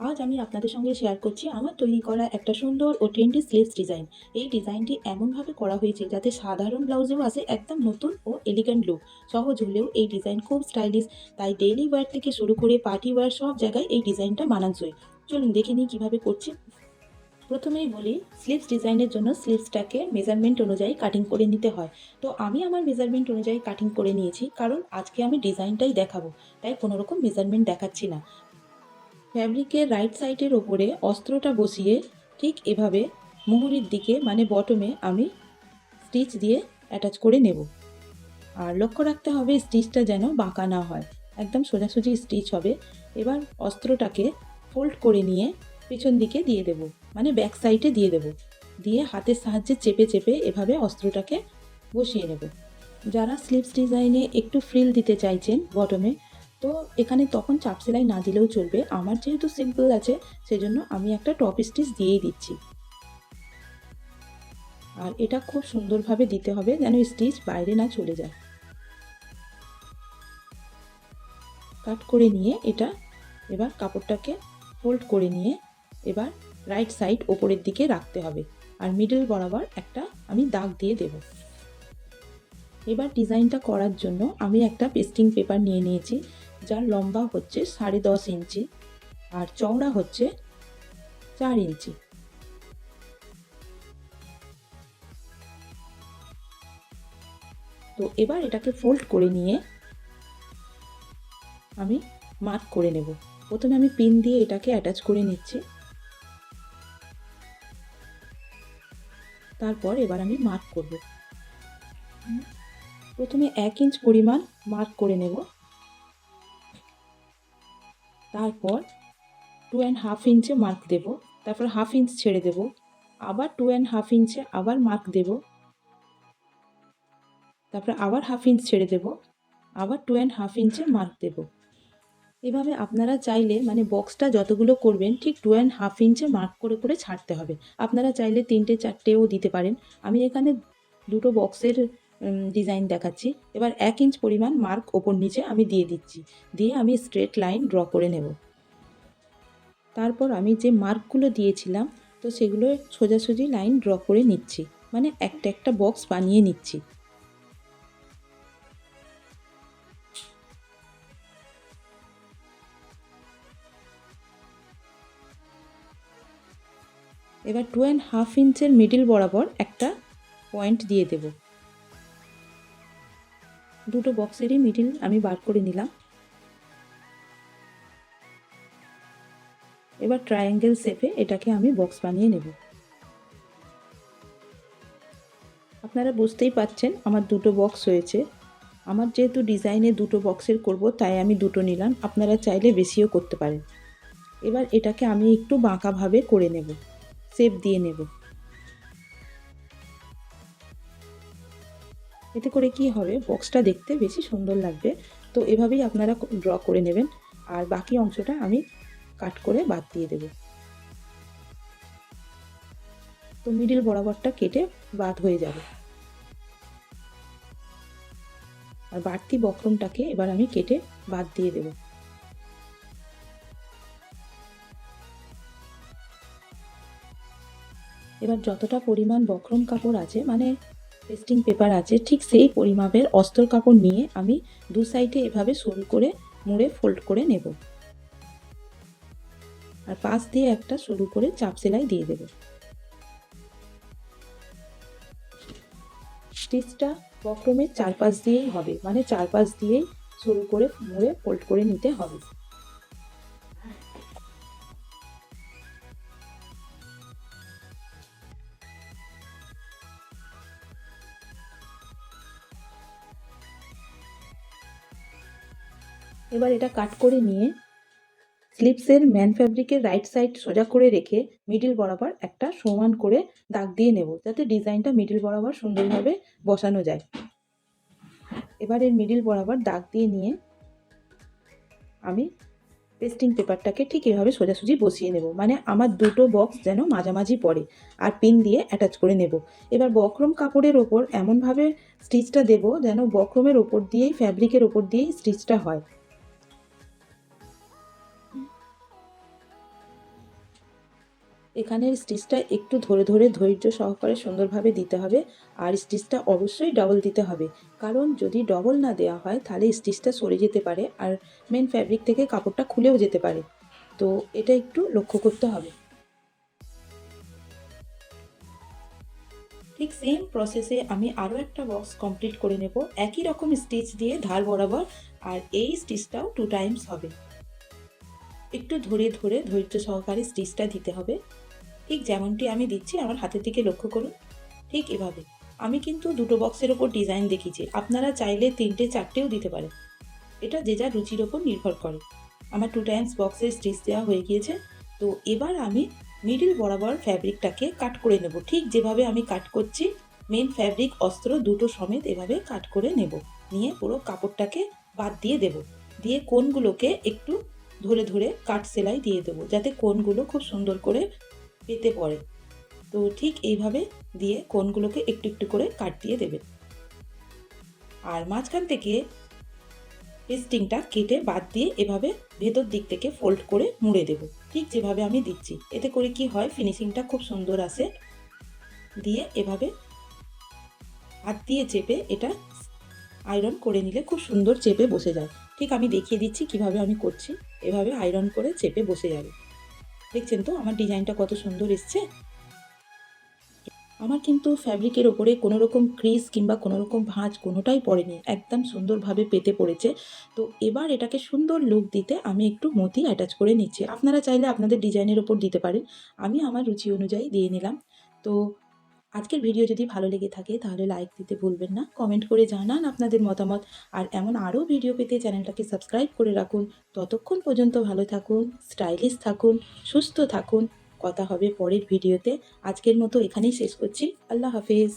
আজ আমি আপনাদের সঙ্গে শেয়ার করছি আমার তৈরি করা একটা সুন্দর ও ট্রেন্ডি স্লিভস ডিজাইন। এই ডিজাইনটি এমনভাবে করা হয়েছে যাতে সাধারণ ব্লাউজেও আসে একদম নতুন ও এলিগেন্ট লুক। সহজ হলেও এই ডিজাইন খুব স্টাইলিশ, তাই ডেইলি ওয়্যার থেকে শুরু করে পার্টি ওয়্যার সব জায়গায় এই ডিজাইনটা মানানসই। চলুন দেখে নিই কীভাবে করছি। প্রথমেই বলি, স্লিভস ডিজাইনের জন্য স্লিভসটাকে মেজারমেন্ট অনুযায়ী কাটিং করে নিতে হয়। তো আমি আমার মেজারমেন্ট অনুযায়ী কাটিং করে নিয়েছি, কারণ আজকে আমি ডিজাইনটাই দেখাবো, তাই কোনো রকম মেজারমেন্ট দেখাচ্ছি না। ফ্যাব্রিকের রাইট সাইডের ওপরে অস্ত্রটা বসিয়ে ঠিক এভাবে মুহুরির দিকে মানে বটমে আমি স্টিচ দিয়ে অ্যাটাচ করে নেব। আর লক্ষ্য রাখতে হবে স্টিচটা যেন বাঁকা না হয়, একদম সোজাসুজি স্টিচ হবে। এবার অস্ত্রটাকে ফোল্ড করে নিয়ে পেছন দিকে দিয়ে দেব, মানে ব্যাক সাইডে দিয়ে দেব। দিয়ে হাতের সাহায্যে চেপে চেপে এভাবে অস্ত্রটাকে বসিয়ে নেব। যারা স্লিভস ডিজাইনে একটু ফ্রিল দিতে চাইছেন বটমে, তো এখানে তখন চাপ সেলাই না দিলেও চলবে। আমার যেহেতু সিম্পল আছে, সেজন্য আমি একটা টপ স্টিচ দিয়েই দিচ্ছি। আর এটা খুব সুন্দরভাবে দিতে হবে যেন স্টিচ বাইরে না চলে যায়। কাট করে নিয়ে এটা এবার কাপড়টাকে ফোল্ড করে নিয়ে এবার রাইট সাইড ওপরের দিকে রাখতে হবে, আর মিডল বরাবর একটা আমি দাগ দিয়ে দেব। এবার ডিজাইনটা করার জন্য আমি একটা পেস্টিং পেপার নিয়ে নিয়েছি, যার লম্বা হচ্ছে 10.5 ইঞ্চি আর চওড়া হচ্ছে 4 ইঞ্চি। তো এবার এটাকে ফোল্ড করে নিয়ে আমি মার্ক করে নেব। প্রথমে আমি পিন দিয়ে এটাকে অ্যাটাচ করে নিচ্ছি, তারপর এবার আমি মার্ক করব। প্রথমে 1 ইঞ্চ পরিমাণ মার্ক করে নেব, তারপর 2.5 ইঞ্চে মার্ক দেব, তারপর 1/2 ইঞ্চ ছেড়ে দেব, আবার 2.5 ইঞ্চে আবার মার্ক দেব, তারপর আবার 1/2 ইঞ্চ ছেড়ে দেব, আবার 2.5 ইঞ্চে মার্ক দেব। এভাবে আপনারা চাইলে মানে বক্সটা যতগুলো করবেন ঠিক 2.5 ইঞ্চে মার্ক করে করে ছাড়তে হবে। আপনারা চাইলে 3টে 4টেও দিতে পারেন। আমি এখানে দুটো বক্সের ডিজাইন দেখাচ্ছি। এবার 1 ইঞ্চ পরিমাণ মার্ক ওপর নিচে আমি দিয়ে দিচ্ছি, দিয়ে আমি স্ট্রেট লাইন ড্র করে নেব। তারপর আমি যে মার্কগুলো দিয়েছিলাম, তো সেগুলো সোজাসুজি লাইন ড্র করে নিচ্ছি, মানে একটা একটা বক্স বানিয়ে নিচ্ছি। এবার 2.5 ইঞ্চের মিডিল বরাবর একটা পয়েন্ট দিয়ে দেব। দুটো বক্সেরই মিডিল আমি বার করে নিলাম। এবার ট্রায়াঙ্গেল শেপে এটাকে আমি বক্স বানিয়ে নেব। আপনারা বুঝতেই পাচ্ছেন আমার দুটো বক্স হয়েছে। আমার যেহেতু ডিজাইনে দুটো বক্সের করব, তাই আমি দুটো নিলাম। আপনারা চাইলে বেশিও করতে পারেন। এবার এটাকে আমি একটু বাঁকাভাবে করে নেব, শেপ দিয়ে নেব। এতে করে কি হবে, বক্সটা দেখতে বেশি সুন্দর লাগবে। তো এভাবেই আপনারা ড্র করে নেবেন, আর বাকি অংশটা আমি কাট করে বাদ দিয়ে দেব। তো মিডিল বরাবরটা কেটে বাদ হয়ে যাবে। আর বাড়তি বক্রমটাকে এবার আমি কেটে বাদ দিয়ে দেব। এবার যতটা পরিমাণ বক্রম কাপড় আছে মানে পেস্টিং পেপার আছে, ঠিক সেই পরিমাপের অস্তর কাপড় নিয়ে আমি দু সাইডে এভাবে সরু করে মুড়ে ফোল্ড করে নেব, আর পাশ দিয়ে একটা সরু করে চাপ সেলাই দিয়ে দেব। স্টিচটা বক্রমের চারপাশ দিয়েই হবে, মানে চারপাশ দিয়েই সরু করে মুড়ে ফোল্ড করে নিতে হবে। এবার এটা কাট করে নিয়ে স্লিভসের ম্যান ফ্যাব্রিকের রাইট সাইড সোজা করে রেখে মিডিল বরাবর একটা সমান করে দাগ দিয়ে নেব, যাতে ডিজাইনটা মিডিল বরাবর সুন্দরভাবে বসানো যায়। এবার এর মিডিল বরাবর দাগ দিয়ে নিয়ে আমি পেস্টিং পেপারটাকে ঠিক এভাবে সোজাসুজি বসিয়ে নেব, মানে আমার দুটো বক্স যেন মাঝামাঝি পড়ে, আর পিন দিয়ে অ্যাটাচ করে নেব। এবার বক্রম কাপড়ের ওপর এমনভাবে স্টিচটা দেব যেন বক্রমের ওপর দিয়েই ফ্যাব্রিকের ওপর দিয়েই স্টিচটা হয়। এখানের স্টিচটা একটু ধরে ধরে ধৈর্য সহকারে সুন্দরভাবে দিতে হবে। আর স্টিচটা অবশ্যই ডবল দিতে হবে, কারণ যদি ডবল না দেওয়া হয় তাহলে স্টিচটা সরে যেতে পারে আর মেন ফ্যাব্রিক থেকে কাপড়টা খুলেও যেতে পারে। তো এটা একটু লক্ষ্য করতে হবে। ঠিক সেম প্রসেসে আমি আরও একটা বক্স কমপ্লিট করে নেব একই রকম স্টিচ দিয়ে ধার বরাবর। আর এই স্টিচটাও 2 টাইমস হবে। একটু ধরে ধরে ধৈর্য সহকারে স্টিচটা দিতে হবে। ঠিক যেমনটি আমি দিচ্ছি আমার হাতের দিকে লক্ষ্য করুন। ঠিক এভাবে আমি কিন্তু দুটো বক্সের ওপর ডিজাইন দেখিয়েছি, আপনারা চাইলে 3টে 4টেও দিতে পারেন। এটা যে যার রুচির ওপর নির্ভর করে। আমার 2 টাইমস বক্সের স্টিচ দেওয়া হয়ে গিয়েছে। তো এবার আমি মিডল বরাবর ফ্যাব্রিকটাকে কাট করে নেব। ঠিক যেভাবে আমি কাট করছি মেন ফ্যাব্রিক অস্ত্র দুটো সমেত এভাবে কাট করে নেব। নিয়ে পুরো কাপড়টাকে বাদ দিয়ে দেব। দিয়ে কোণগুলোকে একটু ধরে ধরে কাট সেলাই দিয়ে দেবো, যাতে কোণগুলো খুব সুন্দর করে পেতে পড়ে। তো ঠিক এইভাবে দিয়ে কোণগুলোকে একটু একটু করে কাট দিয়ে দেবে। আর মাঝখান থেকে পেস্টিংটা কেটে বাদ দিয়ে এভাবে ভেতর দিক থেকে ফোল্ড করে মুড়ে দেব, ঠিক যেভাবে আমি দিচ্ছি। এতে করে কি হয়, ফিনিশিংটা খুব সুন্দর আসে। দিয়ে এভাবে হাত দিয়ে চেপে এটা আয়রন করে নিলে খুব সুন্দর চেপে বসে যায়। ঠিক আমি দেখিয়ে দিচ্ছি কিভাবে আমি করছি। এভাবে আয়রন করে চেপে বসে যাবে। দেখছেন তো আমার ডিজাইনটা কত সুন্দর এসছে। আমার কিন্তু ফ্যাব্রিকের ওপরে কোনো রকম ক্রিজ কিংবা কোনো রকম ভাঁজ কোনোটাই পড়েনি, একদম সুন্দরভাবে পেতে পড়েছে। তো এবার এটাকে সুন্দর লুক দিতে আমি একটু মতি অ্যাটাচ করে নিচ্ছি। আপনারা চাইলে আপনাদের ডিজাইনের ওপর দিতে পারেন, আমি আমার রুচি অনুযায়ী দিয়ে নিলাম। তো আজকের ভিডিও যদি ভালো লেগে থাকে তাহলে লাইক দিতে ভুলবেন না, কমেন্ট করে জানান আপনাদের মতামত। আর এমন আরও ভিডিও পেতে চ্যানেলটাকে সাবস্ক্রাইব করে রাখুন। ততক্ষণ পর্যন্ত ভালো থাকুন, স্টাইলিশ থাকুন, সুস্থ থাকুন। কথা হবে পরের ভিডিওতে। আজকের মতো এখানেই শেষ করছি। আল্লাহ হাফিজ।